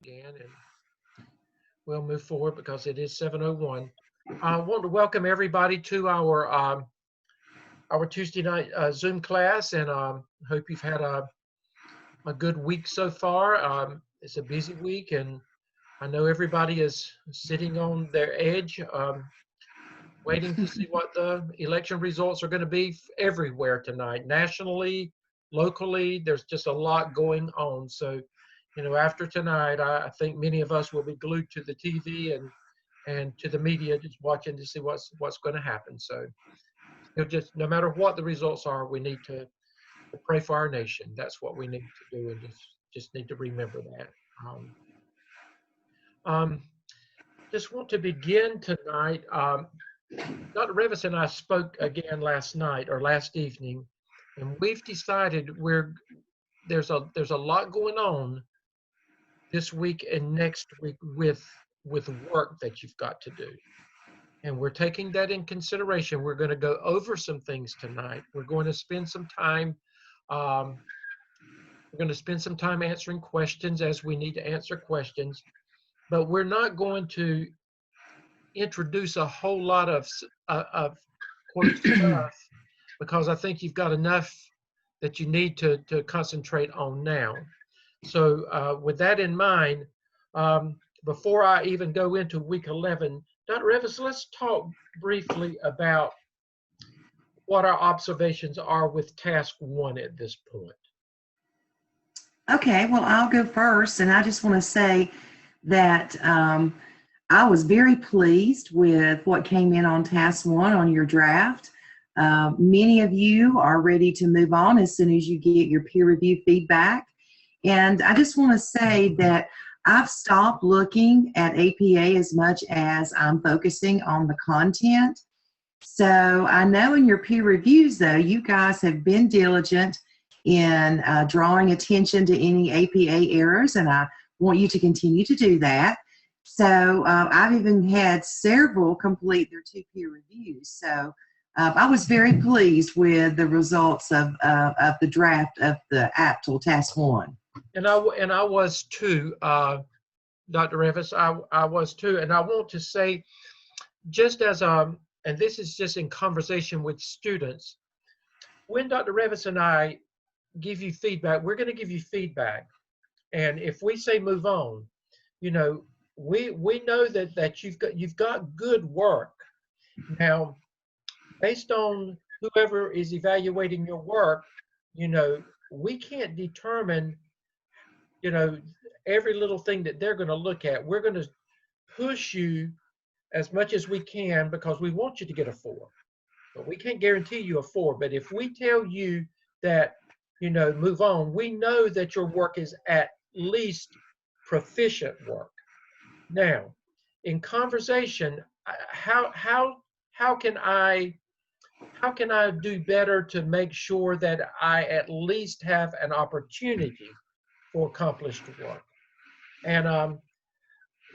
Again, and we'll move forward because it is 7:01. I want to welcome everybody to our Tuesday night Zoom class, and hope you've had a good week so far. It's a busy week, and I know everybody is sitting on their edge, waiting to see what the election results are going to be everywhere tonight, nationally, locally. There's just a lot going on. So, after tonight, I think many of us will be glued to the TV and to the media, just watching to see what's going to happen. So, just no matter what the results are, we need to pray for our nation. That's what we need to do, and just need to remember that. Um, um, just want to begin tonight. Dr. Revis and I spoke again last night or last evening, and we've decided there's a lot going on this week and next week with work that you've got to do. And we're taking that in consideration. We're going to go over some things tonight. We're going to spend some time answering questions as we need to answer questions, but we're not going to introduce a whole lot of quote stuff because I think you've got enough that you need to concentrate on now. So with that in mind, before I even go into week 11, Dr. Revis, let's talk briefly about what our observations are with task 1 at this point. Okay, well, I'll go first, and I just want to say that I was very pleased with what came in on task 1 on your draft. Many of you are ready to move on as soon as you get your peer review feedback. And I just want to say that I've stopped looking at APA as much as I'm focusing on the content. So I know in your peer reviews, though, you guys have been diligent in drawing attention to any APA errors, and I want you to continue to do that. So I've even had several complete their 2 peer reviews. So I was very pleased with the results of the draft of the AAPTEL Task 1. And I was too, Dr. Revis. I was too, and I want to say, just as and this is just in conversation with students, when Dr. Revis and I give you feedback, we're going to give you feedback, and if we say move on, we know that you've got good work. Now, based on whoever is evaluating your work, we can't determine every little thing that they're going to look at. We're going to push you as much as we can because we want you to get a 4. But we can't guarantee you a 4. But if we tell you that, move on, we know that your work is at least proficient work. Now, in conversation, how can I do better to make sure that I at least have an opportunity for accomplished work? And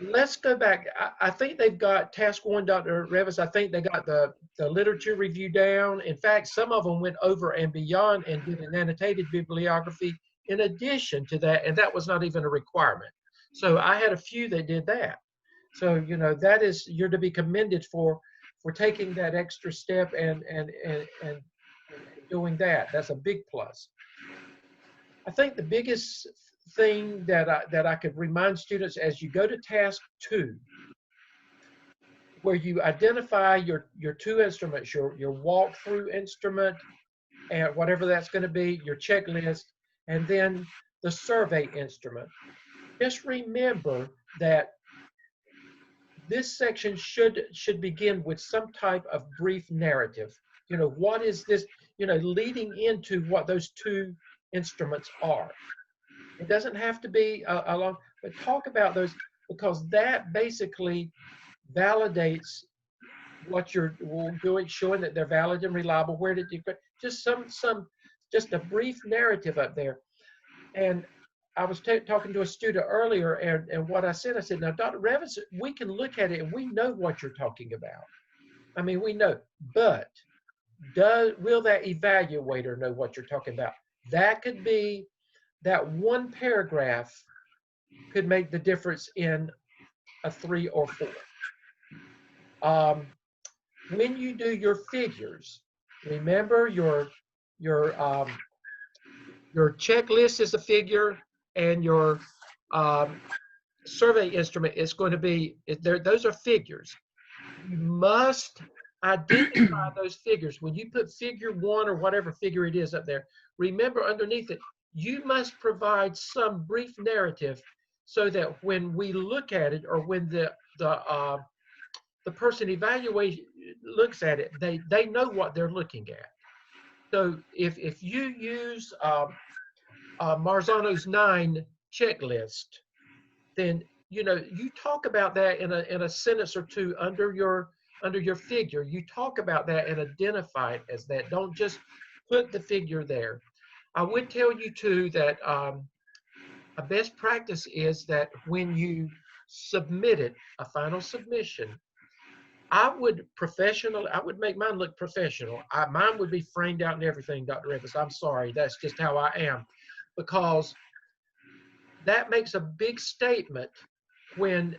let's go back. I think they've got task 1, Dr. Revis. I think they got the literature review down. In fact, some of them went over and beyond and did an annotated bibliography in addition to that, and that was not even a requirement. So I had a few that did that. So you're to be commended for taking that extra step and doing that. That's a big plus. I think the biggest thing that I could remind students as you go to task 2, where you identify your 2 instruments, your walkthrough instrument, and whatever that's going to be, your checklist, and then the survey instrument. Just remember that this section should begin with some type of brief narrative. What is this, leading into what those 2 instruments are. It doesn't have to be a long, but talk about those, because that basically validates what you're doing, showing that they're valid and reliable. Where did you, just just a brief narrative up there. And I was talking to a student earlier, and what I said, now, Dr. Revis, we can look at it and we know what you're talking about. I mean, we know, but will that evaluator know what you're talking about? That could be that one paragraph could make the difference in a 3 or 4. When you do your figures, remember your checklist is a figure, and your survey instrument is going to be there. Those are figures. You must identify those figures. When you put figure 1 or whatever figure it is up there, remember underneath it, you must provide some brief narrative so that when we look at it, or when the person evaluating looks at it, they know what they're looking at. So if you use Marzano's 9 checklist, then you talk about that in a sentence or two under your figure. You talk about that and identify it as that. Don't just put the figure there. I would tell you too that a best practice is that when you submit it, a final submission, I would make mine look professional. Mine would be framed out and everything, Dr. Evans. I'm sorry, that's just how I am, because that makes a big statement when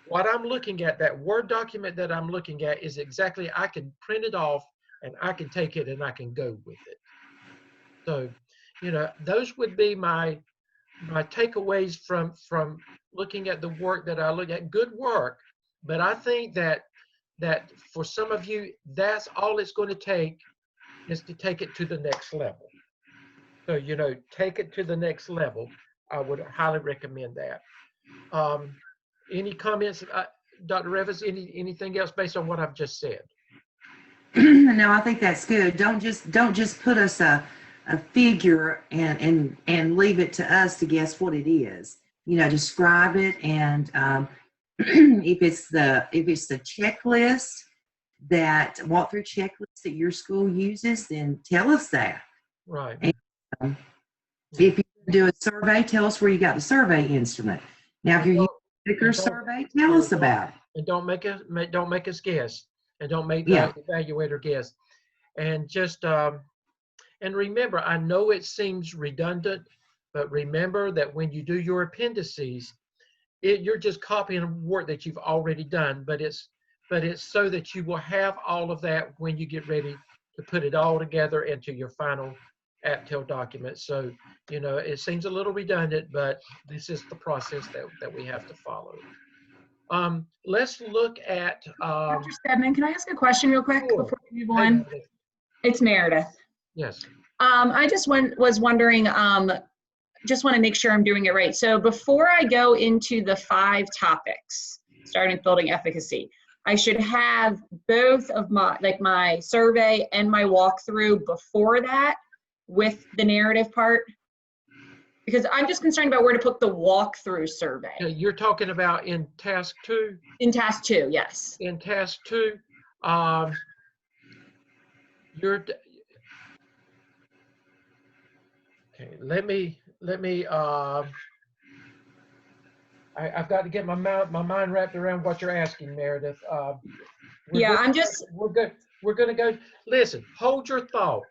what I'm looking at, that Word document that I'm looking at, is exactly, I can print it off and I can take it and I can go with it. So, those would be my takeaways from looking at the work that I look at. Good work, but I think that for some of you, that's all it's going to take, is to take it to the next level. So, take it to the next level. I would highly recommend that. Any comments, Dr. Evans? Anything else based on what I've just said? No, I think that's good. Don't just put us a figure and leave it to us to guess what it is. Describe it, and if it's the checklist, that walkthrough checklist that your school uses, then tell us that. Right. And, if you do a survey, tell us where you got the survey instrument. Now, if you're using a sticker survey, tell us about it. And don't make us guess, and don't make the evaluator guess. And just and remember, I know it seems redundant, but remember that when you do your appendices, you're just copying work that you've already done, but it's so that you will have all of that when you get ready to put it all together into your final AAPTEL document. So, it seems a little redundant, but this is the process that we have to follow. Let's look at Dr. Stedman, can I ask a question real quick before we move on? Hey, it's Meredith. Yes. I just was wondering, just want to make sure I'm doing it right. So before I go into the 5 topics, starting with building efficacy, I should have both of my survey and my walkthrough before that with the narrative part? Because I'm just concerned about where to put the walkthrough survey. You're talking about in task 2? In task 2, yes. In task 2, okay, let me I've got to get my mind wrapped around what you're asking, Meredith. We're going to go. Listen, hold your thought.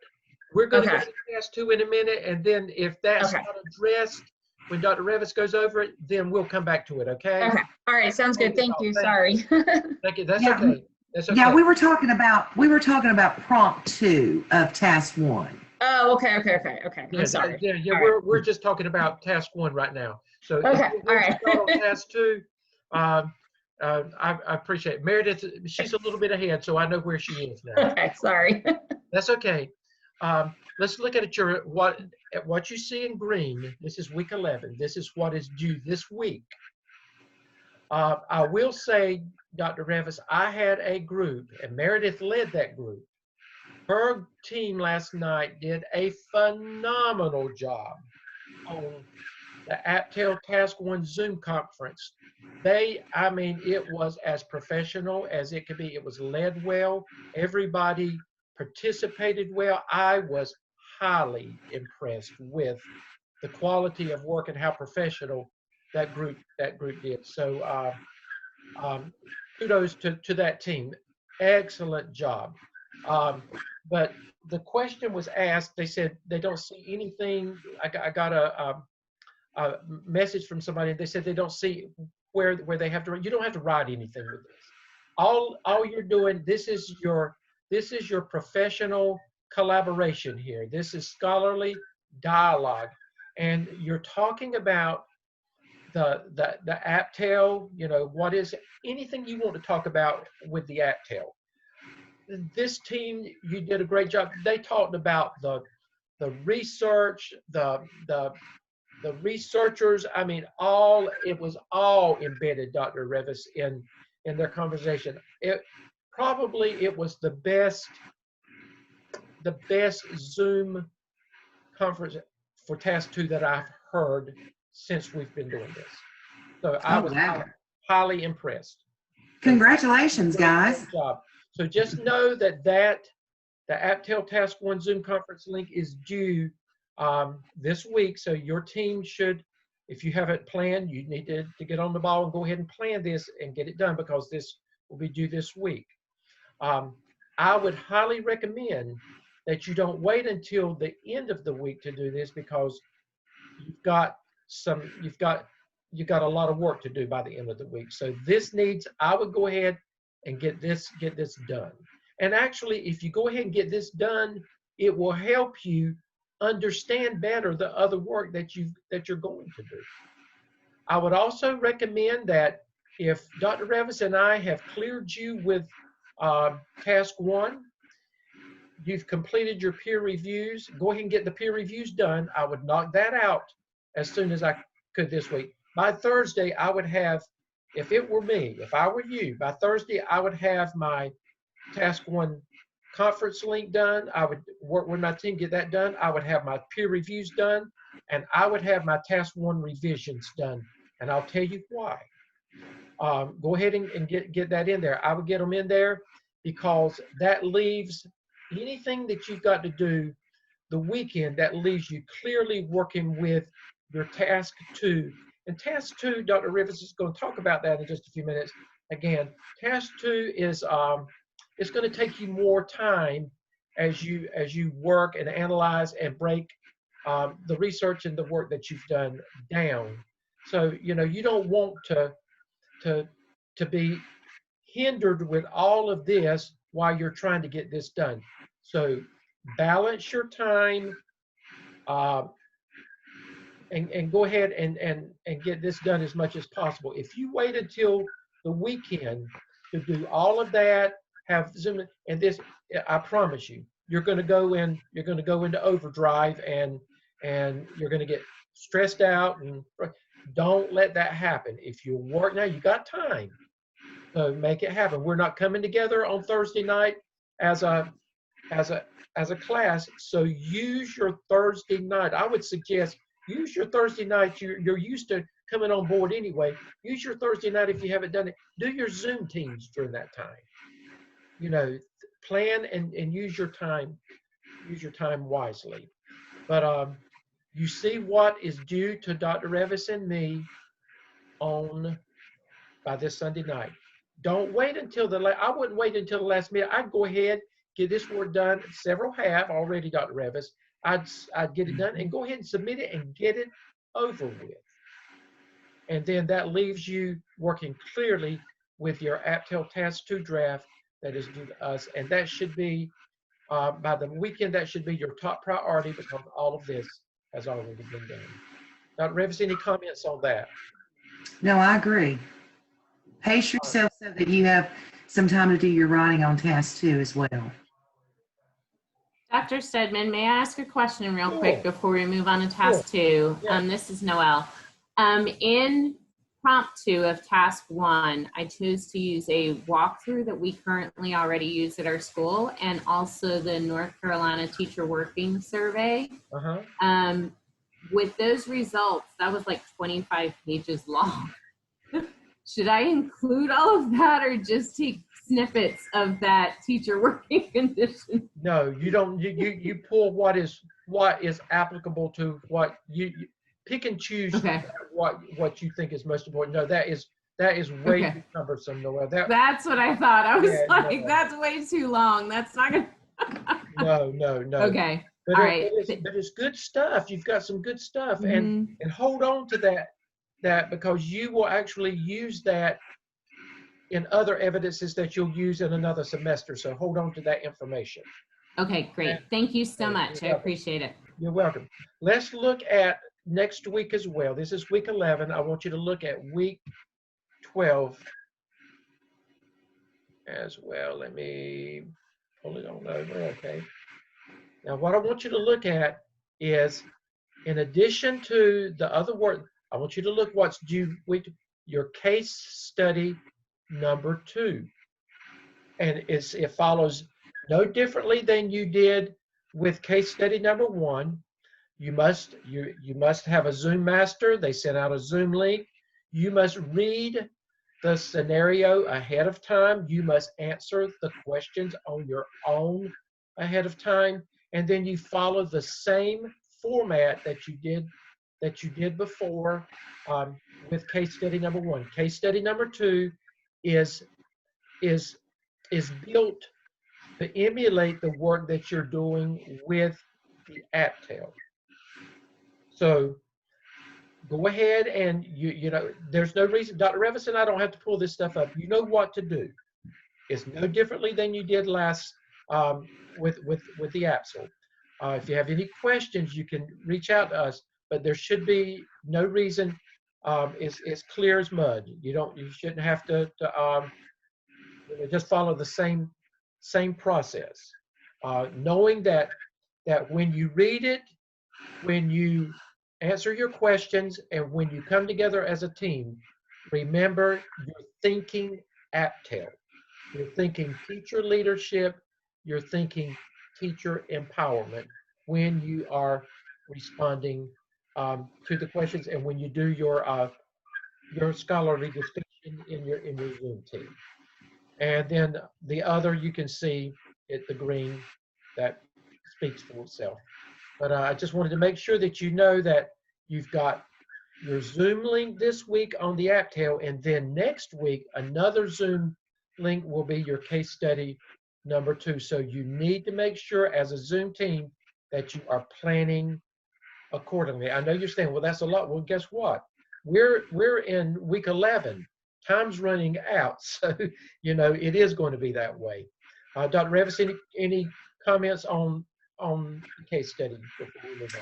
We're going to go to task 2 in a minute, and then if that's not addressed when Dr. Revis goes over it, then we'll come back to it. Okay. Okay. All right. Sounds good. Thank you. Sorry. Thank you. That's okay. That's okay. Yeah, we were talking about prompt 2 of task 1. Oh, okay. I'm sorry. Yeah. We're just talking about task 1 right now. So okay. All right. On task 2, I appreciate it. Meredith, she's a little bit ahead, so I know where she is now. Okay. Sorry. That's okay. Let's look at what you see in green. This is week 11. This is what is due this week. I will say, Dr. Revis, I had a group, and Meredith led that group. Her team last night did a phenomenal job on the AAPTEL Task 1 Zoom conference. It was as professional as it could be. It was led well. Everybody participated well. I was highly impressed with the quality of work and how professional that group did. So kudos to that team. Excellent job. But the question was asked. They said they don't see anything. I got message from somebody. They said they don't see where they have to. You don't have to write anything with this. All you're doing. This is your professional collaboration here. This is scholarly dialogue, and you're talking about the AAPTEL. You know, what is anything you want to talk about with the AAPTEL. This team, you did a great job. They talked about the research, the researchers. I mean, it was all embedded, Dr. Revis, in their conversation. It was the best Zoom conference for task 2 that I've heard since we've been doing this. So I was highly impressed. Congratulations, guys. Great job. So just know that the AAPTEL Task 1 Zoom conference link is due this week. So your team should, if you haven't planned, you need to get on the ball and go ahead and plan this and get it done, because this will be due this week. I would highly recommend that you don't wait until the end of the week to do this, because you've got a lot of work to do by the end of the week. So I would go ahead and get this done. And actually, if you go ahead and get this done, it will help you understand better the other work that you're going to do. I would also recommend that if Dr. Revis and I have cleared you with task 1, you've completed your peer reviews, go ahead and get the peer reviews done. I would knock that out as soon as I could this week. By Thursday, I would have, if it were me, if I were you, by Thursday, I would have my task 1 conference link done. I would work with my team, get that done. I would have my peer reviews done, and I would have my task 1 revisions done. And I'll tell you why. Go ahead and get that in there. I would get them in there, because that leaves anything that you've got to do the weekend, that leaves you clearly working with your task 2. And task 2, Dr. Rivers is going to talk about that in just a few minutes. Again, task 2 is it's going to take you more time as you work and analyze and break the research and the work that you've done down. So you don't want to be hindered with all of this while you're trying to get this done. So balance your time and go ahead and get this done as much as possible. If you wait until the weekend to do all of that, have Zoom and this, I promise you, you're going to go into overdrive and you're going to get stressed out. And don't let that happen. If you work now, you got time, so make it happen. We're not coming together on Thursday night as a class, so use your Thursday night. I would suggest use your Thursday night. You're used to coming on board anyway. Use your Thursday night if you haven't done it. Do your Zoom teams during that time. Plan and use your time. Use your time wisely. But you see what is due to Dr. Revis and me by this Sunday night. Don't wait until I wouldn't wait until the last minute. I'd go ahead, get this work done. Several have already, Dr. Revis. I'd get it done and go ahead and submit it and get it over with. And then that leaves you working clearly with your AAPTEL Task 2 draft that is due to us. And that should be, by the weekend, that should be your top priority, because all of this has already been done. Dr. Revis, any comments on that? No, I agree. Pace yourself so that you have some time to do your writing on task 2 as well. Dr. Stedman, may I ask a question real quick before we move on to task 2? Yeah. This is Noelle. In prompt 2 of task 1, I chose to use a walkthrough that we currently already use at our school, and also the North Carolina Teacher Working Survey. With those results, that was like 25 pages long. Should I include all of that, or just take snippets of that teacher working condition? No, you don't. You pull what is applicable to what you pick and choose. Okay. What you think is most important. No, that is way too cumbersome, Noelle. That's what I thought. I was that's way too long. That's not gonna. No. Okay. But, All right. but it's good stuff. You've got some good stuff, Mhm. and hold on to that because you will actually use that in other evidences that you'll use in another semester. So hold on to that information. Okay, great. Thank you so much. I You're welcome. appreciate it. You're welcome. Let's look at next week as well. This is week 11. I want you to look at week 12 as well. Let me pull it on over. Okay. Now, what I want you to look at is, in addition to the other work, I want you to look what's due with your case study number 2. And it follows no differently than you did with case study number 1. You must have a Zoom master. They sent out a Zoom link. You must read the scenario ahead of time. You must answer the questions on your own ahead of time, and then you follow the same format that you did before with case study number 1. Case study number 2 is built to emulate the work that you're doing with the AAPTEL. So go ahead and you know, there's no reason, Dr. Revis and I don't have to pull this stuff up. You know what to do. It's no differently than you did last with the AAPTEL. If you have any questions, you can reach out to us, but there should be no reason. It's clear as mud. You shouldn't have to just follow the same process. Knowing that when you read it, when you answer your questions, and when you come together as a team, remember you're thinking AAPTEL. You're thinking teacher leadership. You're thinking teacher empowerment when you are responding to the questions and when you do your scholarly discussion in your Zoom team. And then the other, you can see the green that speaks for itself. But I just wanted to make sure that you know that you've got your Zoom link this week on the AAPTEL, and then next week, another Zoom link will be your case study number 2. So you need to make sure as a Zoom team that you are planning accordingly. I know you're saying, well, that's a lot. Well, guess what? We're in week 11. Time's running out. So, you know, it is going to be that way. Dr. Revis, any comments on the case study before we move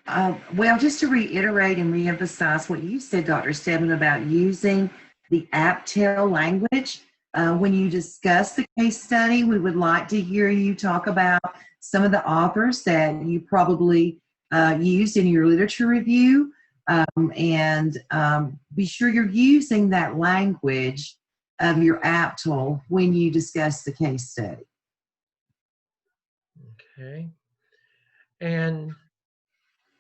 on? Well, just to reiterate and reemphasize what you said, Dr. Stebbin, about using the AAPTEL language. When you discuss the case study, we would like to hear you talk about some of the authors that you probably used in your literature review, and be sure you're using that language of your AAPTEL when you discuss the case study. Okay. And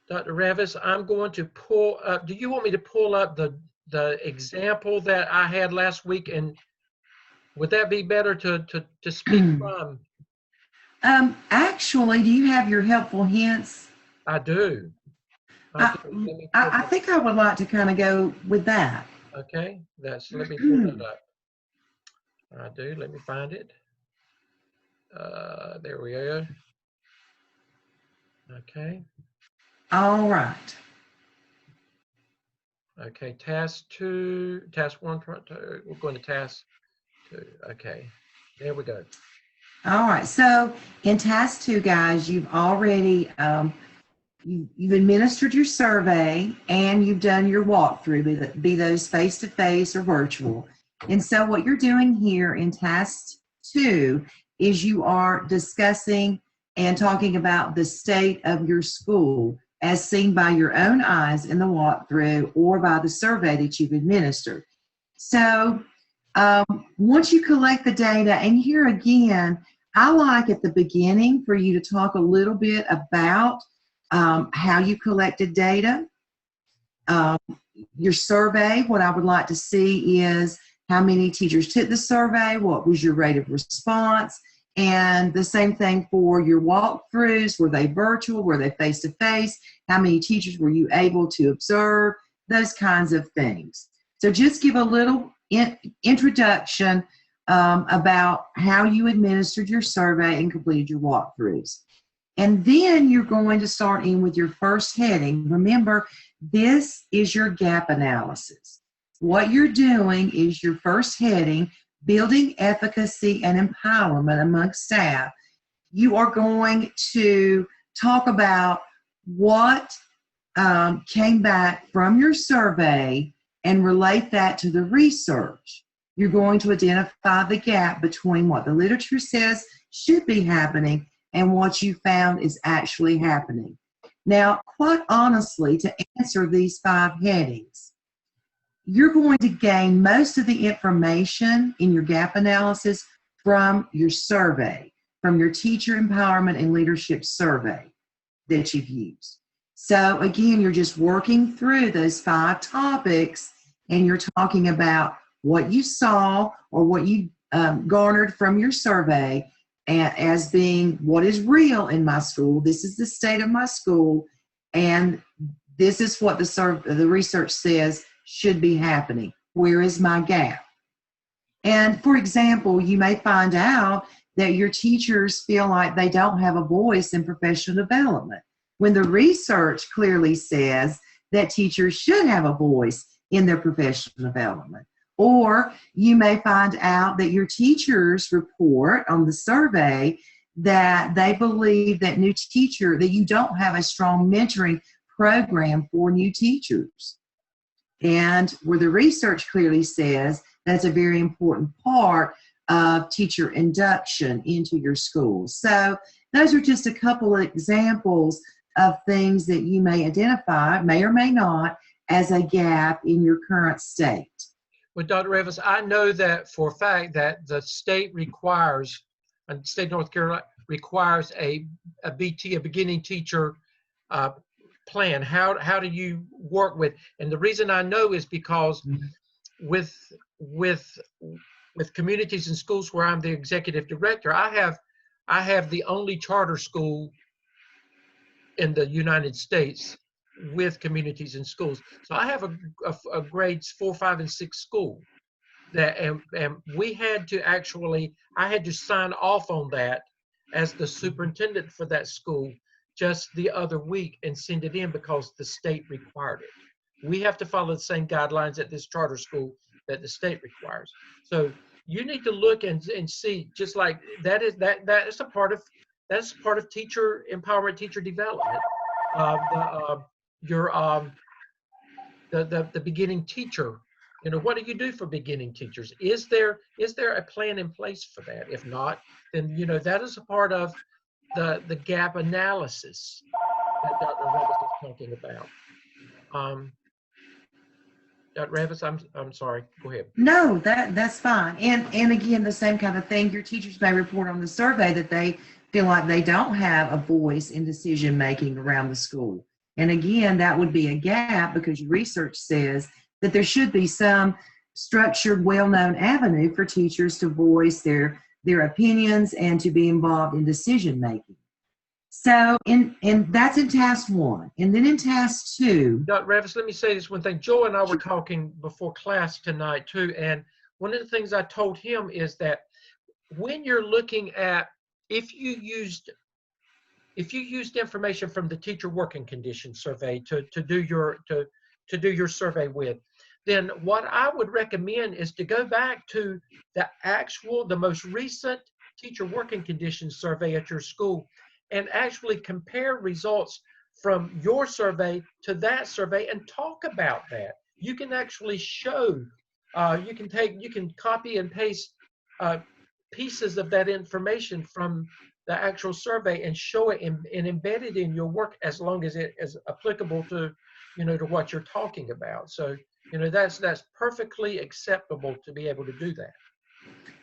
Dr. Revis, I'm going to pull up, do you want me to pull up the example that I had last week, and would that be better to speak from? Actually, do you have your helpful hints? I do. I think I would like to kind of go with that. Okay, let me pull that up. I do, let me find it. There we go. Okay. All right. Okay, task 2, task 1, we're going to task 2. Okay, there we go. All right, so in task 2, guys, you've already, you've administered your survey and you've done your walkthrough, be those face-to-face or virtual. And so what you're doing here in task 2 is you are discussing and talking about the state of your school as seen by your own eyes in the walkthrough or by the survey that you've administered. So once you collect the data, and here again, I like at the beginning for you to talk a little bit about how you collected data. Your survey, what I would like to see is how many teachers took the survey, what was your rate of response, and the same thing for your walkthroughs. Were they virtual? Were they face-to-face? How many teachers were you able to observe? Those kinds of things. So just give a little introduction about how you administered your survey and completed your walkthroughs. And then you're going to start in with your first heading. Remember, this is your gap analysis. What you're doing is your first heading, building efficacy and empowerment among staff. You are going to talk about what came back from your survey and relate that to the research. You're going to identify the gap between what the literature says should be happening and what you found is actually happening. Now, quite honestly, to answer these 5 headings, you're going to gain most of the information in your gap analysis from your survey, from your teacher empowerment and leadership survey that you've used. So again, you're just working through those 5 topics and you're talking about what you saw or what you garnered from your survey as being what is real in my school. This is the state of my school, and this is what the research says should be happening. Where is my gap? And for example, you may find out that your teachers feel like they don't have a voice in professional development, when the research clearly says that teachers should have a voice in their professional development. Or you may find out that your teachers report on the survey that they believe that that you don't have a strong mentoring program for new teachers. And where the research clearly says that's a very important part of teacher induction into your school. So those are just a couple of examples of things that you may identify, may or may not, as a gap in your current state. Well, Dr. Revis, I know that for a fact that the state requires, and state of North Carolina requires a BT, a beginning teacher plan. How do you work with? And the reason I know is because with communities and schools where I'm the executive director, I have the only charter school in the United States with communities and schools. So I have a grades 4, 5, and 6 school that, and we had to I had to sign off on that as the superintendent for that school just the other week and send it in because the state required it. We have to follow the same guidelines at this charter school that the state requires. So you need to look and see, just like that is a part of teacher empowerment, teacher development. The beginning teacher, what do you do for beginning teachers? Is there a plan in place for that? If not, then that is a part of the gap analysis that Dr. Revis is talking about. Dr. Revis, I'm sorry, go ahead. No, that's fine. And again, the same kind of thing, your teachers may report on the survey that they feel like they don't have a voice in decision making around the school. And again, that would be a gap because research says that there should be some structured, well-known avenue for teachers to voice their opinions and to be involved in decision making. So that's in task 1. And then in task 2. Dr. Revis, let me say this one thing. Joe and I were talking before class tonight too, and one of the things I told him is that when you're looking at, if you used information from the teacher working conditions survey to do your survey with, then what I would recommend is to go back to the most recent teacher working conditions survey at your school and actually compare results from your survey to that survey and talk about that. You can actually show, you can copy and paste pieces of that information from the actual survey and show it and embed it in your work as long as it is applicable to, to what you're talking about. So, that's perfectly acceptable to be able to do that.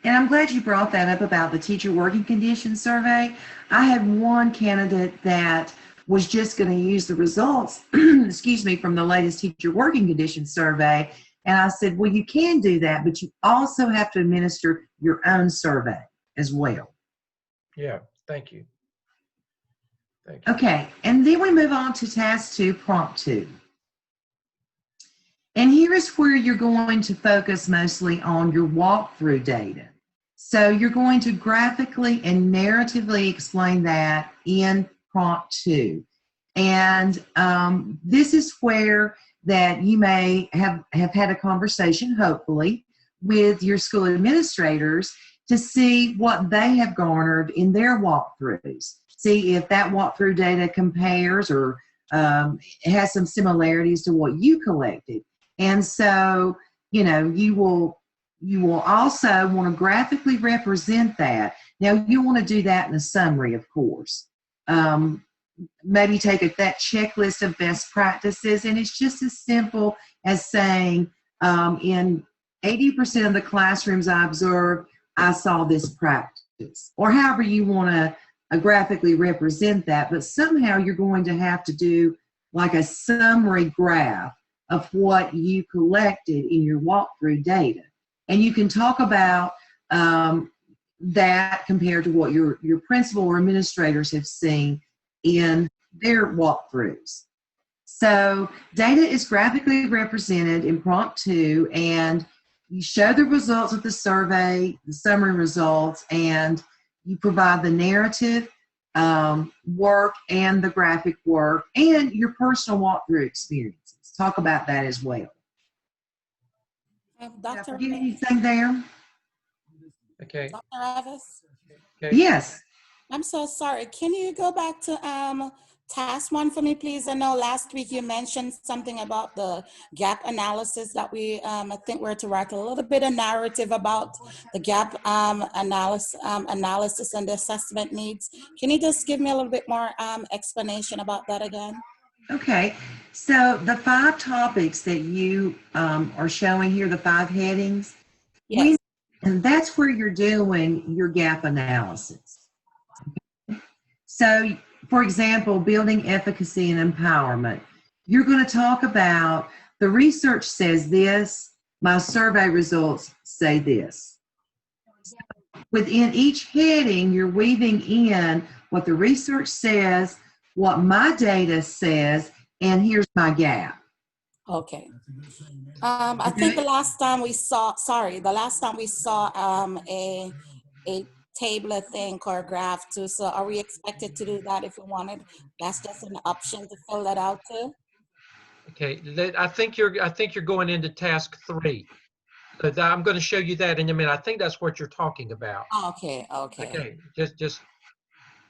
And I'm glad you brought that up about the teacher working conditions survey. I had one candidate that was just going to use the results, excuse me, from the latest teacher working conditions survey. And I said, well, you can do that, but you also have to administer your own survey as well. Yeah, thank you. Thank you. Okay, and then we move on to task 2, prompt 2. And here is where you're going to focus mostly on your walkthrough data. So you're going to graphically and narratively explain that in prompt 2. And this is where that you may have had a conversation, hopefully, with your school administrators to see what they have garnered in their walkthroughs. See if that walkthrough data compares or has some similarities to what you collected. And so, you know, you will also want to graphically represent that. Now, you want to do that in a summary, of course. Maybe take that checklist of best practices, and it's just as simple as saying, in 80% of the classrooms I observed, I saw this practice, or however you want to graphically represent that. But somehow you're going to have to do like a summary graph of what you collected in your walkthrough data. And you can talk about that compared to what your principal or administrators have seen in their walkthroughs. So data is graphically represented in prompt 2, and you show the results of the survey, the summary results, and you provide the narrative work and the graphic work and your personal walkthrough experiences. Talk about that as well. Did I forget anything there? Okay. Dr. Avis? Okay. Yes. I'm so sorry. Can you go back to task 1 for me, please? I know last week you mentioned something about the gap analysis that we, I think we're to write a little bit of narrative about the gap analysis and the assessment needs. Can you just give me a little bit more explanation about that again? Okay. So the 5 topics that you are showing here, the 5 headings, Yes. and that's where you're doing your gap analysis. So, for example, building efficacy and empowerment. You're going to talk about the research says this, my survey results say this. Within each heading, you're weaving in what the research says, what my data says, and here's my gap. Okay. I think the last time we saw, a table, I think, or a graph too. So are we expected to do that if we wanted? That's just an option to fill that out too. Okay. I think you're going into task 3. So I'm going to show you that in a minute. I think that's what you're talking about. Okay. Okay. So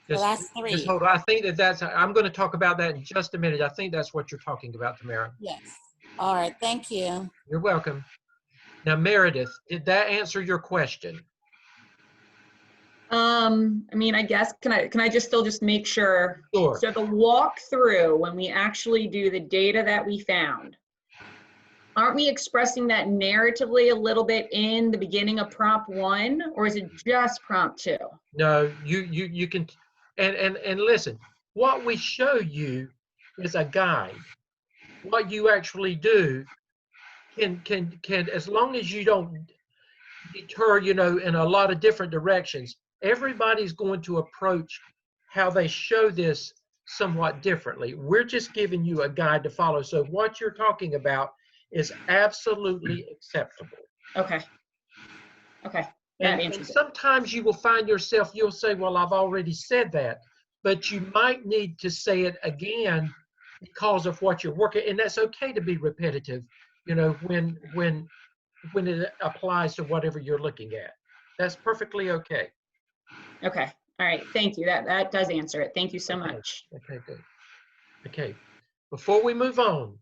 that's 3. Just hold on. I think I'm going to talk about that in just a minute. I think that's what you're talking about, Tamara. Yes. All right. Thank you. You're welcome. Now, Meredith, did that answer your question? I mean, I guess, can I just still just make sure? Sure. So the walkthrough, when we actually do the data that we found, aren't we expressing that narratively a little bit in the beginning of prompt 1, or is it just prompt 2? No, you can, and listen, what we show you is a guide. What you actually do can, as long as you don't deter, you know, in a lot of different directions, everybody's going to approach how they show this somewhat differently. We're just giving you a guide to follow. So what you're talking about is absolutely acceptable. Okay. That And answers it. sometimes you will find yourself, you'll say, well, I've already said that, but you might need to say it again because of what you're working. And that's okay to be repetitive, you know, when it applies to whatever you're looking at. That's perfectly okay. Okay. All right. Thank you. That does answer it. Thank you so much. Okay, good. Okay. Before we move on,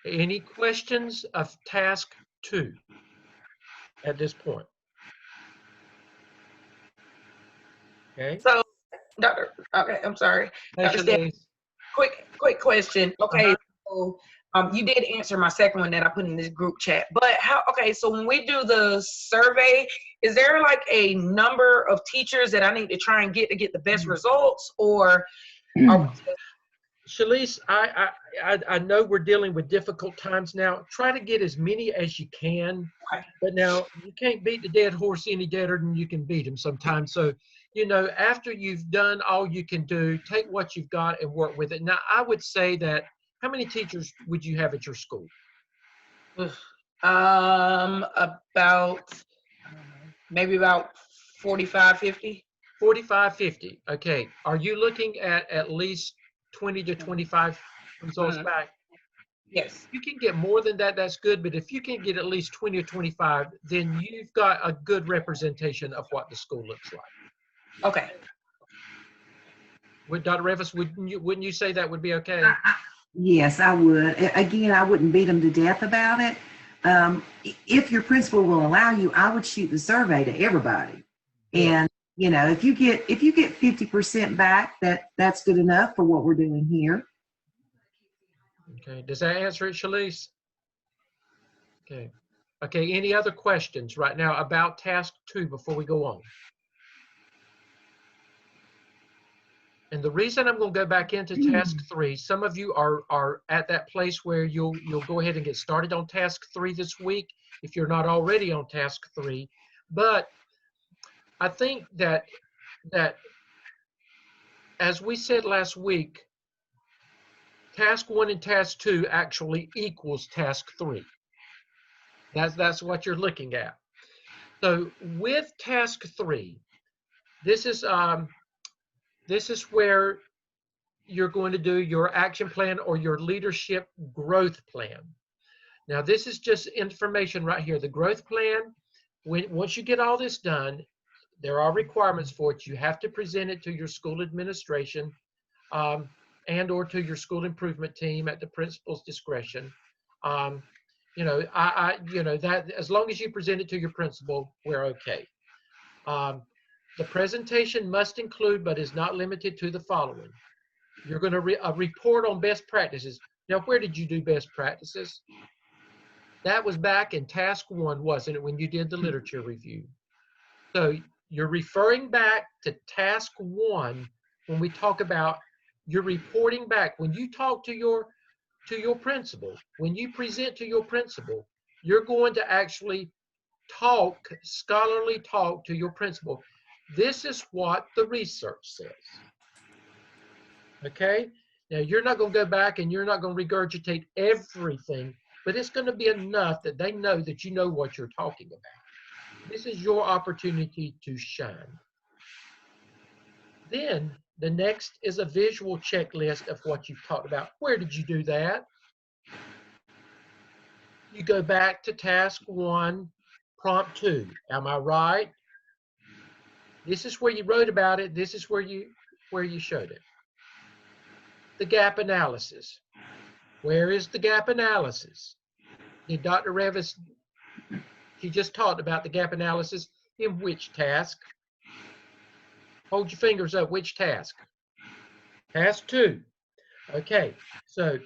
any questions of task 2 at this point? Okay. So, Doctor, okay, I'm sorry. Hey, Dr. Stan, Shanice. quick question. Okay, so you did answer my second one that I put in this group chat. But so when we do the survey, is there like a number of teachers that I need to try and get the best results, or Shalice, I know we're dealing with difficult times now. Try to get as many as you can, but now you can't beat the dead horse any deader than you can beat him sometimes. So, you know, after you've done all you can do, take what you've got and work with it. Now, I would say that, how many teachers would you have at your school? about maybe about 45, 50. 45, 50. Okay. Are you looking at least 20 to 25 results Mhm. back? Yes. You can get more than that, that's good. But if you can get at least 20 or 25, then you've got a good representation of what the school looks like. Okay. Would Dr. Revis, wouldn't you say that would be okay? Yes, I would. Again, I wouldn't beat them to death about it. If your principal will allow you, I would shoot the survey to everybody. Yeah. And if you get 50% back, that's good enough for what we're doing here. Okay. Does that answer it, Shalise? Okay. Okay. Any other questions right now about task 2 before we go on? And the reason I'm going to go back into task 3, some of you are at that place where you'll go ahead and get started on task 3 this week if you're not already on task 3. But I think that as we said last week, task 1 and task 2 actually equals task 3. That's what you're looking at. So with task 3, this is where you're going to do your action plan or your leadership growth plan. Now, this is just information right here. The growth plan, once you get all this done, there are requirements for it. You have to present it to your school administration and or to your school improvement team at the principal's discretion. That as long as you present it to your principal, we're okay. The presentation must include, but is not limited to, the following. You're going to report on best practices. Now, where did you do best practices? That was back in task 1, wasn't it, when you did the literature review? So you're referring back to task 1 when we talk about you're reporting back. When you talk to your principal, when you present to your principal, you're going to actually scholarly talk to your principal. This is what the research says. Okay? Now, you're not going to go back and you're not going to regurgitate everything, but it's going to be enough that they know that you know what you're talking about. This is your opportunity to shine. Then the next is a visual checklist of what you've talked about. Where did you do that? You go back to task 1, prompt 2. Am I right? This is where you wrote about it. This is where you showed it. The gap analysis. Where is the gap analysis? Did Dr. Revis, she just talked about the gap analysis in which task? Hold your fingers up, which task? Task 2. Okay, so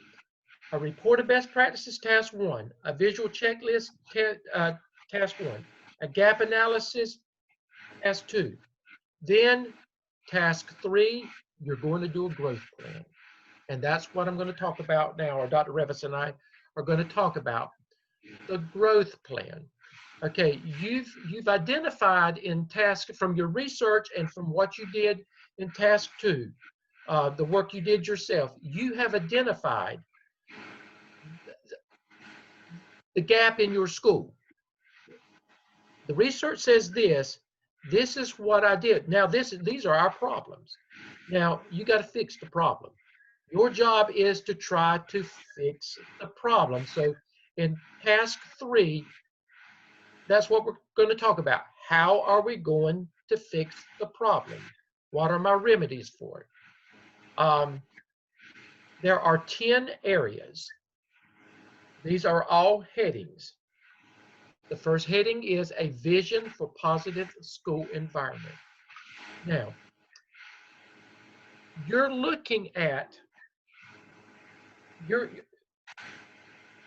a report of best practices, task 1. A visual checklist, task 1. A gap analysis, task 2. Then task 3, you're going to do a growth plan. And that's what I'm going to talk about now, or Dr. Revis and I are going to talk about the growth plan. Okay, you've identified in task, from your research and from what you did in task 2, the work you did yourself, you have identified the gap in your school. The research says this is what I did. Now, these are our problems. Now, you got to fix the problem. Your job is to try to fix the problem. So in task 3, that's what we're going to talk about. How are we going to fix the problem? What are my remedies for it? There are 10 areas. These are all headings. The first heading is a vision for positive school environment. Now, you're looking at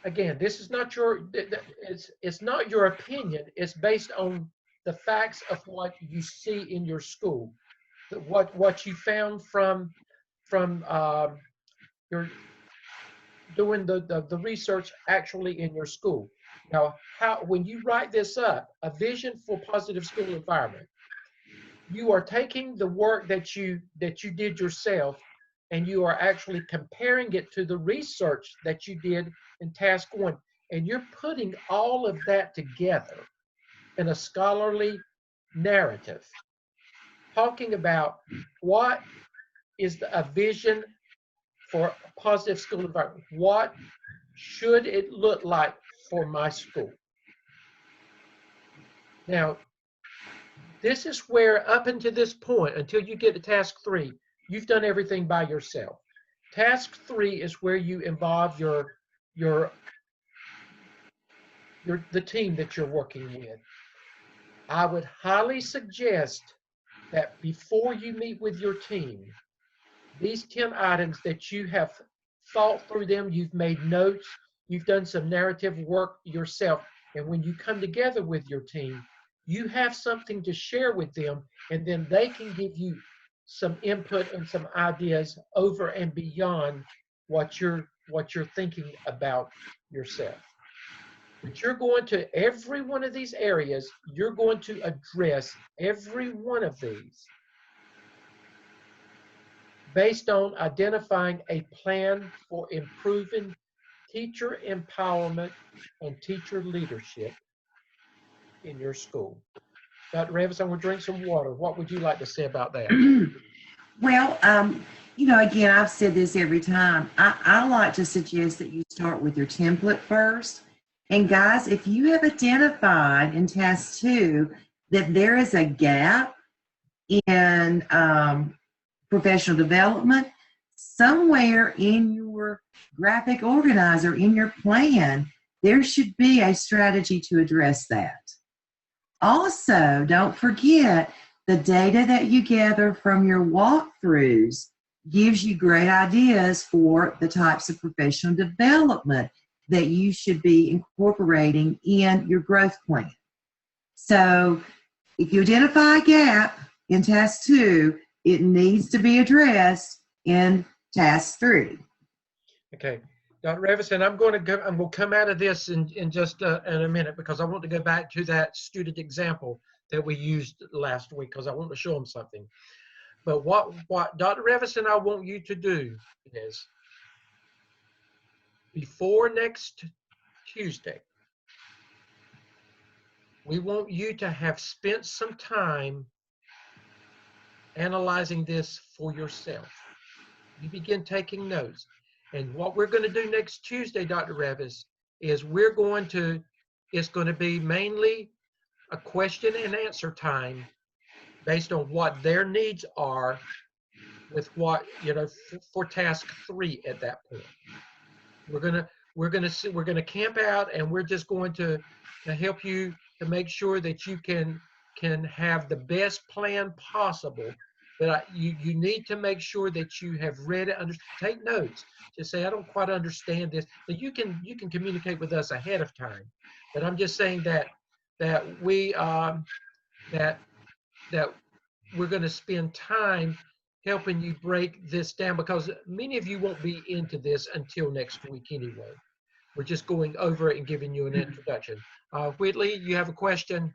again, this is not it's not your opinion. It's based on the facts of what you see in your school, what you found from your doing the research actually in your school. Now, when you write this up, a vision for positive school environment, you are taking the work that you did yourself, and you are actually comparing it to the research that you did in task 1, and you're putting all of that together in a scholarly narrative. talking about what is a vision for a positive school environment. What should it look like for my school? Now, this is where up until this point, until you get to task 3, you've done everything by yourself. Task 3 is where you involve the team that you're working with. I would highly suggest that before you meet with your team, these 10 items that you have thought through them, you've made notes, you've done some narrative work yourself, and when you come together with your team, you have something to share with them, and then they can give you some input and some ideas over and beyond what you're thinking about yourself. But you're going to, every one of these areas, you're going to address every one of these based on identifying a plan for improving teacher empowerment and teacher leadership in your school. Dr. Revis, I'm going to drink some water. What would you like to say about that? Well, again, I've said this every time. I like to suggest that you start with your template first. And guys, if you have identified in task 2 that there is a gap in professional development, somewhere in your graphic organizer, in your plan, there should be a strategy to address that. Also, don't forget, the data that you gather from your walkthroughs gives you great ideas for the types of professional development that you should be incorporating in your growth plan. So if you identify a gap in task 2, it needs to be addressed in task 3. Okay, Dr. Revison, I'm going to come out of this in just in a minute, because I want to go back to that student example that we used last week, because I want to show them something. But what Dr. Revison, I want you to do is, before next Tuesday, we want you to have spent some time analyzing this for yourself. You begin taking notes. And what we're going to do next Tuesday, Dr. Revis, is it's going to be mainly a question and answer time based on what their needs are with what, for task 3 at that point. We're going to camp out, and we're just going to help you to make sure that you can have the best plan possible. But you need to make sure that you have read it, take notes. Just say, I don't quite understand this. But you can communicate with us ahead of time. But I'm just saying that we that we're going to spend time helping you break this down, because many of you won't be into this until next week anyway. We're just going over it and giving you an introduction. Whitley, you have a question?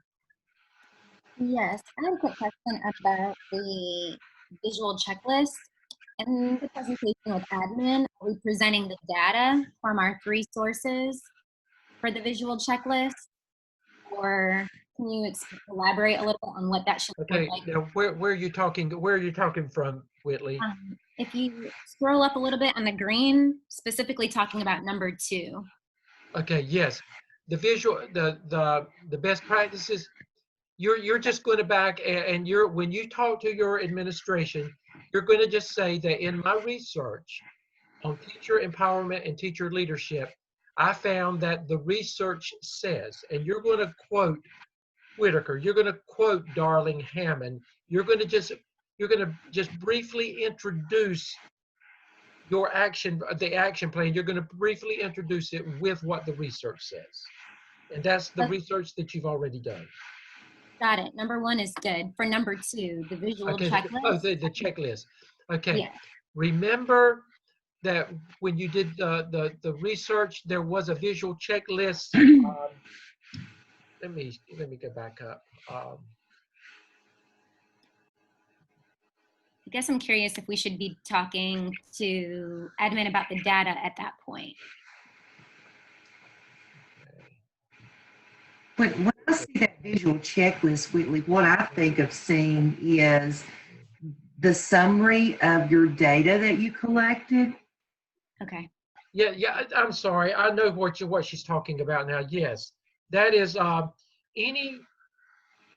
Yes, I have a quick question about the visual checklist. In the presentation with admin, are we presenting the data from our 3 sources for the visual checklist? Or can you elaborate a little bit on what that should look Okay, like? now where are you talking from, Whitley? If you scroll up a little bit on the green, specifically talking about number 2. Okay, yes. The visual, the best practices, you're just going to back, and when you talk to your administration, you're going to just say that in my research on teacher empowerment and teacher leadership, I found that the research says, and you're going to quote Whitaker, you're going to quote Darling Hammond, you're going to just briefly introduce the action plan. You're going to briefly introduce it with what the research says. And that's the research that you've already done. Got it. Number 1 is good. For number 2, the visual checklist. Oh, the checklist. Okay. Yeah. Remember that when you did the research, there was a visual checklist. Let me go back up. I guess I'm curious if we should be talking to admin about the data at that point. when I see that visual checklist, Whitley, what I think of seeing is the summary of your data that you collected. Okay. Yeah, I'm sorry. I know what she's talking about now. Yes, that is any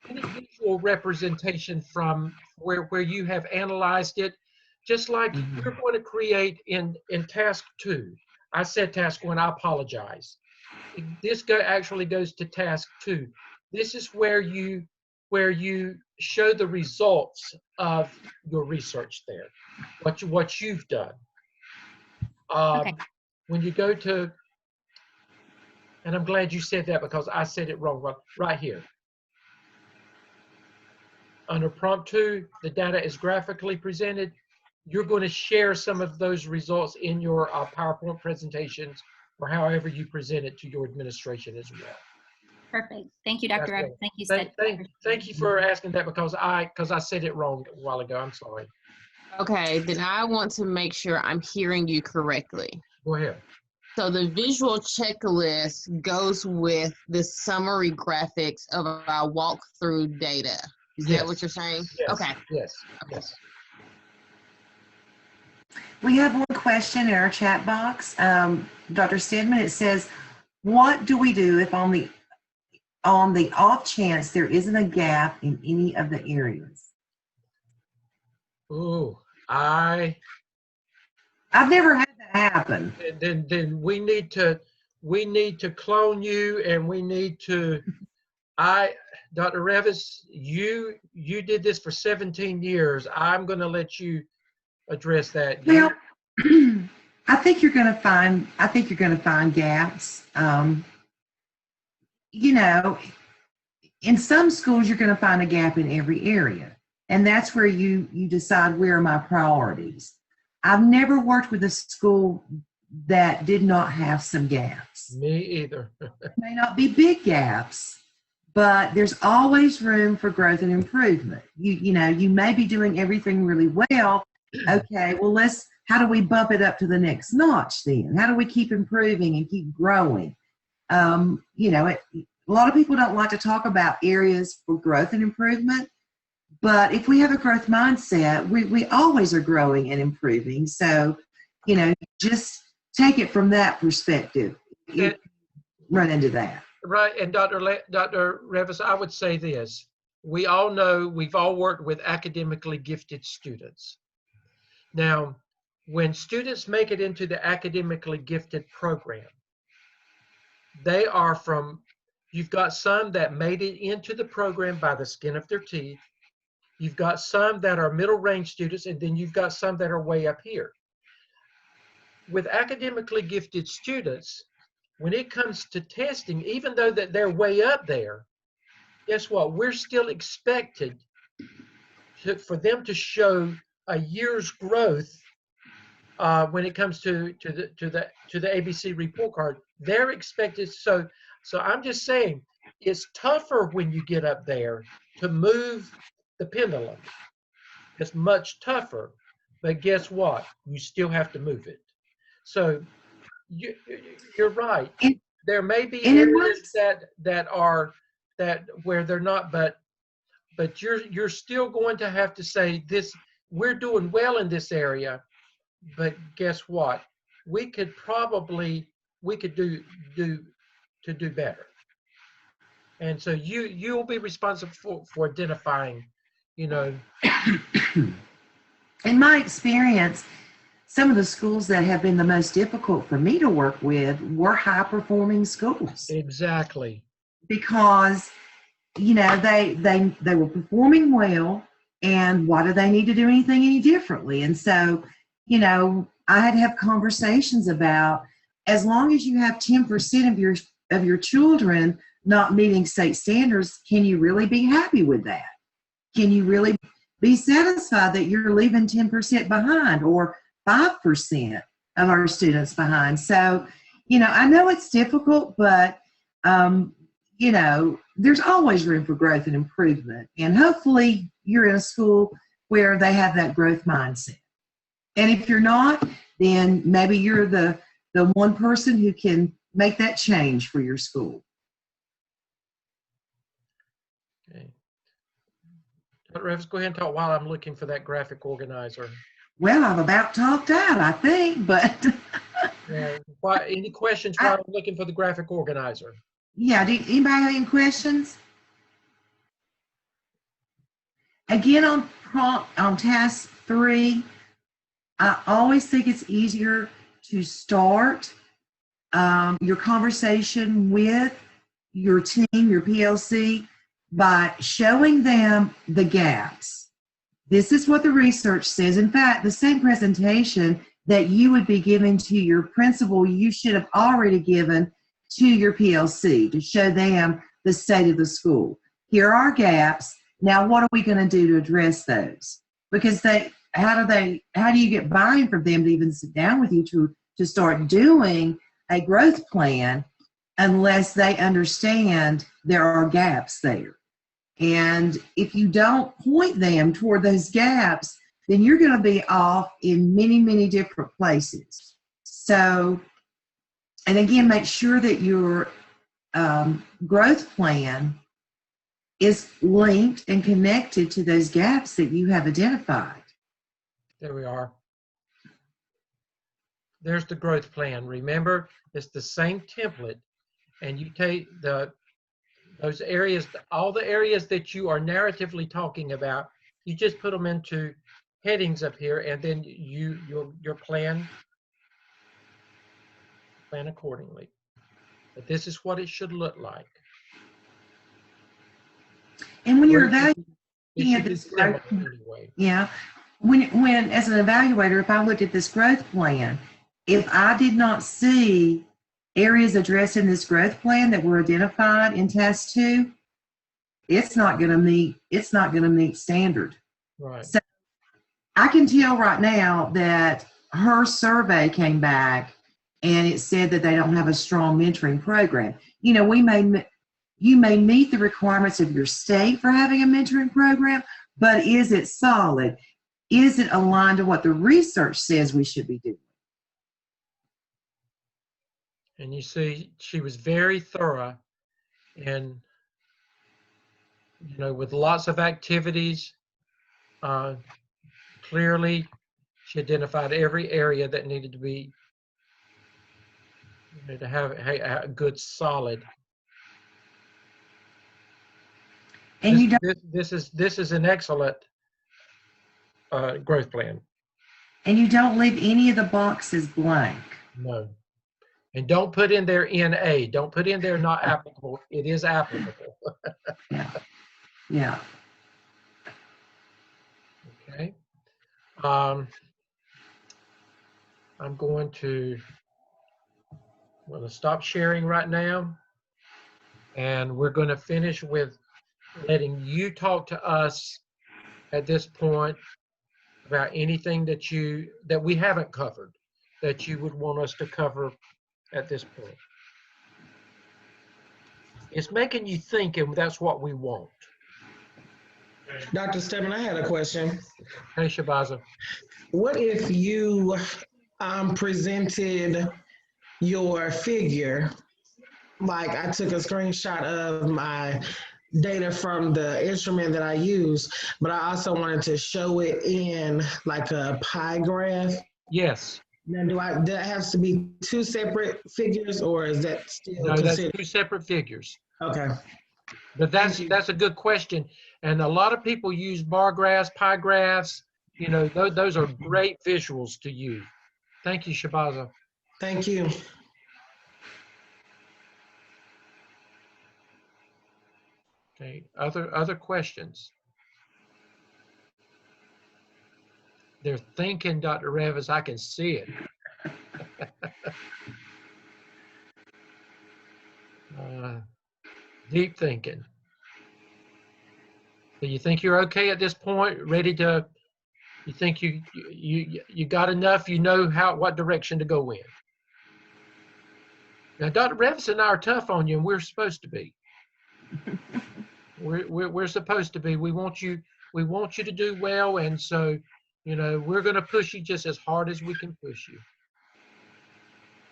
visual representation from where you have analyzed it, just like you're going to create in task 2. I said task 1. I apologize. This actually goes to task 2. This is where you show the results of your research there, what you've done. Okay. When you go to, and I'm glad you said that because I said it wrong. Well, right here. Under prompt 2, the data is graphically presented. You're going to share some of those results in your PowerPoint presentations or however you present it to your administration as well. Perfect. Thank you, Dr. Evans. Thank you, Thank you for asking that because I said it wrong a while ago. I'm sorry. Okay, then I want to make sure I'm hearing you correctly. Go ahead. So the visual checklist goes with the summary graphics of our walkthrough data. Is that what you're saying? Yes. Okay. Yes. We have one question in our chat box. Dr. Stedman, it says, what do we do if on the off chance there isn't a gap in any of the areas? Oh, I've never had that happen. Then we need to clone you, and we need to. Dr. Revis, you did this for 17 years. I'm going to let you address that. Well, I think you're going to find gaps. You know, in some schools, you're going to find a gap in every area, and that's where you decide where are my priorities. I've never worked with a school that did not have some gaps. Me either. May not be big gaps, but there's always room for growth and improvement. You know, you may be doing everything really well. Okay, well, how do we bump it up to the next notch then? How do we keep improving and keep growing? You know, a lot of people don't like to talk about areas for growth and improvement, but if we have a growth mindset, we always are growing and improving. So, you know, just take it from that perspective. You run into that. Right, and Dr. Revis, I would say this. We all know we've all worked with academically gifted students. Now, when students make it into the academically gifted program, they are you've got some that made it into the program by the skin of their teeth. You've got some that are middle range students, and then you've got some that are way up here. With academically gifted students, when it comes to testing, even though that they're way up there, guess what? We're still expected for them to show a year's growth when it comes to the ABC report card. They're expected. So I'm just saying, it's tougher when you get up there to move the pendulum. It's much tougher, but guess what? You still have to move it. So you're right. There may be areas that where they're not, but you're still going to have to say this. We're doing well in this area, but guess what? We could do better. And so you'll be responsible for identifying, you know. In my experience, some of the schools that have been the most difficult for me to work with were high-performing schools. Exactly. Because, you know, they were performing well, and why do they need to do anything any differently? And so, you know, I had to have conversations about, as long as you have 10% of your children not meeting state standards, can you really be happy with that? Can you really be satisfied that you're leaving 10% behind or 5% of our students behind? So, you know, I know it's difficult, but, you know, there's always room for growth and improvement. And hopefully you're in a school where they have that growth mindset. And if you're not, then maybe you're the one person who can make that change for your school. Dr. Revis, go ahead and talk while I'm looking for that graphic organizer. Well, I've about talked out, I think, but Any questions while I'm looking for the graphic organizer? yeah, anybody have any questions? Again, on task 3, I always think it's easier to start your conversation with your team, your PLC, by showing them the gaps. This is what the research says. In fact, the same presentation that you would be giving to your principal, you should have already given to your PLC to show them the state of the school. Here are gaps. Now, what are we going to do to address those? Because how do you get buy-in from them to even sit down with you to start doing a growth plan unless they understand there are gaps there? And if you don't point them toward those gaps, then you're going to be off in many, many different places. So, and again, make sure that your growth plan is linked and connected to those gaps that you have identified. There we are. There's the growth plan. Remember, it's the same template, and you take those areas, all the areas that you are narratively talking about, you just put them into headings up here, and then your plan accordingly. But this is what it should look like. And when you're evaluating it should be similar anyway. Yeah, when as an evaluator, if I looked at this growth plan, if I did not see areas addressed in this growth plan that were identified in task 2, it's not going to meet standard. Right. So I can tell right now that her survey came back and it said that they don't have a strong mentoring program. You know, you may meet the requirements of your state for having a mentoring program, but is it solid? Is it aligned to what the research says we should be doing? And you see, she was very thorough and, with lots of activities. Clearly, she identified every area that needed to be, to have a good, solid. And this is an excellent growth plan. And you don't leave any of the boxes blank. No. And don't put in there NA. Don't put in there not applicable. It is applicable. Yeah. Yeah. Okay. I'm going to stop sharing right now. And we're going to finish with letting you talk to us at this point about anything that we haven't covered that you would want us to cover at this point. It's making you think, and that's what we want. Dr. Stebbin, I had a question. Hey, Shabaza. What if you presented your figure, like I took a screenshot of my data from the instrument that I use, but I also wanted to show it in like a pie graph? Yes. Now, that has to be 2 separate figures, or is that still considered? That's 2 separate figures. Okay. But that's a good question. And a lot of people use bar graphs, pie graphs. Those are great visuals to use. Thank you, Shabaza. Thank you. Okay, other questions? They're thinking, Dr. Revis, I can see it. Deep thinking. So you think you're okay at this point? You think you got enough? You know what direction to go in. Now, Dr. Revis and I are tough on you, and we're supposed to be. We're supposed to be. We want you to do well, and so we're going to push you just as hard as we can push you.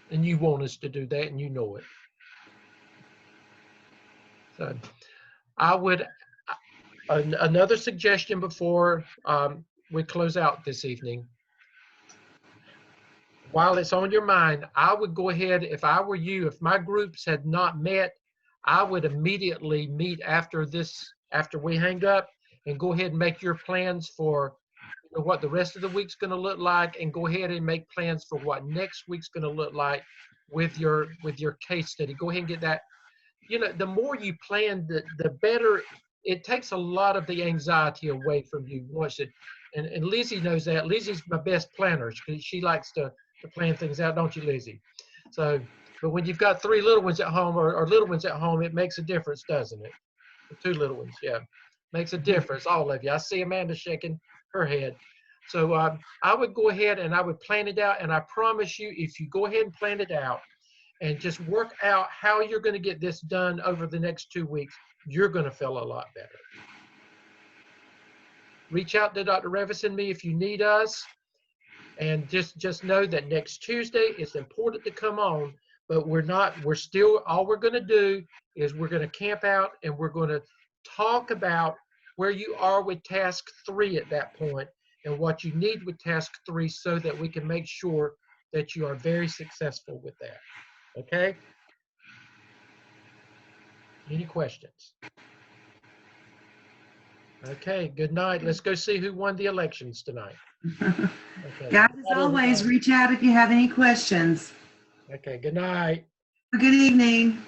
And you want us to do that, and you know it. So Another suggestion before we close out this evening. While it's on your mind, I would go ahead, if I were you, if my groups had not met, I would immediately meet after we hang up, and go ahead and make your plans for what the rest of the week's going to look like, and go ahead and make plans for what next week's going to look like with your case study. Go ahead and get that. The more you plan, the better. It takes a lot of the anxiety away from you once it. And Lizzie knows that. Lizzie's my best planner. She likes to plan things out, don't you, Lizzie? So, but when you've got 3 little ones at home or little ones at home, it makes a difference, doesn't it? The 2 little ones, yeah, makes a difference. All of you. I see Amanda shaking her head. So I would go ahead and I would plan it out. And I promise you, if you go ahead and plan it out and just work out how you're going to get this done over the next 2 weeks, you're going to feel a lot better. Reach out to Dr. Revis and me if you need us. And just know that next Tuesday, it's important to come on, but we're still, all we're going to do is we're going to camp out and we're going to talk about where you are with task 3 at that point and what you need with task 3 so that we can make sure that you are very successful with that. Okay? Any questions? Okay, good night. Let's go see who won the elections tonight. Okay. Guys, as always, reach out if you have any questions. Okay, good night. Good evening.